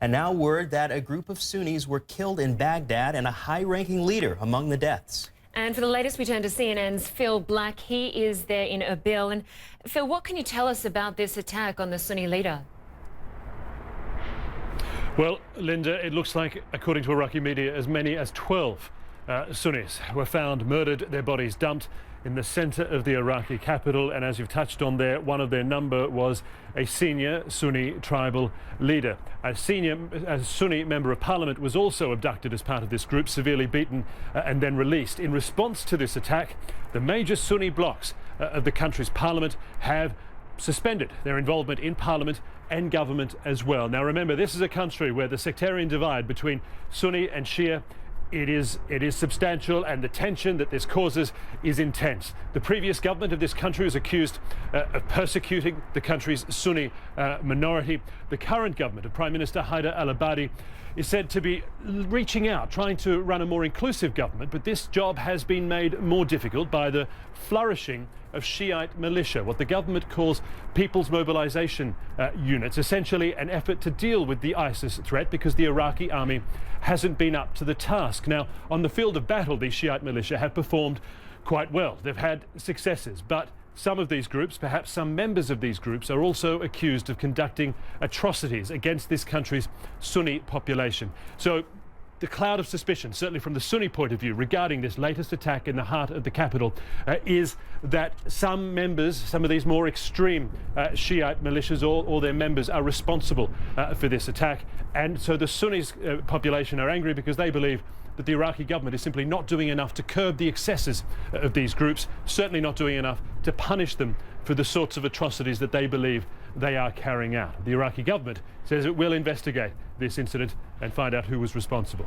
And now word that a group of Sunnis were killed in Baghdad and a high-ranking leader among the deaths. And for the latest, we turn to CNN's Phil Black. He is there in Erbil. And Phil, what can you tell us about this attack on the Sunni leader? Well, Linda, it looks like, according to Iraqi media, as many as 12 Sunnis were found murdered, their bodies dumped in the centre of the Iraqi capital. And as you've touched on there, one of their number was a senior Sunni tribal leader. A Sunni member of parliament was also abducted as part of this group, severely beaten and then released. In response to this attack, the major Sunni blocs of the country's parliament have suspended their involvement in parliament and government as well. Now remember, this is a country where the sectarian divide between Sunni and Shia it is substantial, and the tension that this causes is intense. The previous government of this country was accused of persecuting the country's Sunni minority. The current government of Prime Minister Haider al-Abadi is said to be reaching out, trying to run a more inclusive government, but this job has been made more difficult by the flourishing of Shiite militia, what the government calls people's mobilization units, essentially an effort to deal with the ISIS threat because the Iraqi army hasn't been up to the task. Now, on the field of battle, these Shiite militia have performed quite well. They've had successes, but some of these groups, perhaps some members of these groups, are also accused of conducting atrocities against this country's Sunni population. So the cloud of suspicion, certainly from the Sunni point of view, regarding this latest attack in the heart of the capital is that some members, some of these more extreme Shiite militias or their members are responsible for this attack. And so the Sunni population are angry because they believe that the Iraqi government is simply not doing enough to curb the excesses of these groups, certainly not doing enough to punish them for the sorts of atrocities that they believe they are carrying out. The Iraqi government says it will investigate this incident and find out who was responsible.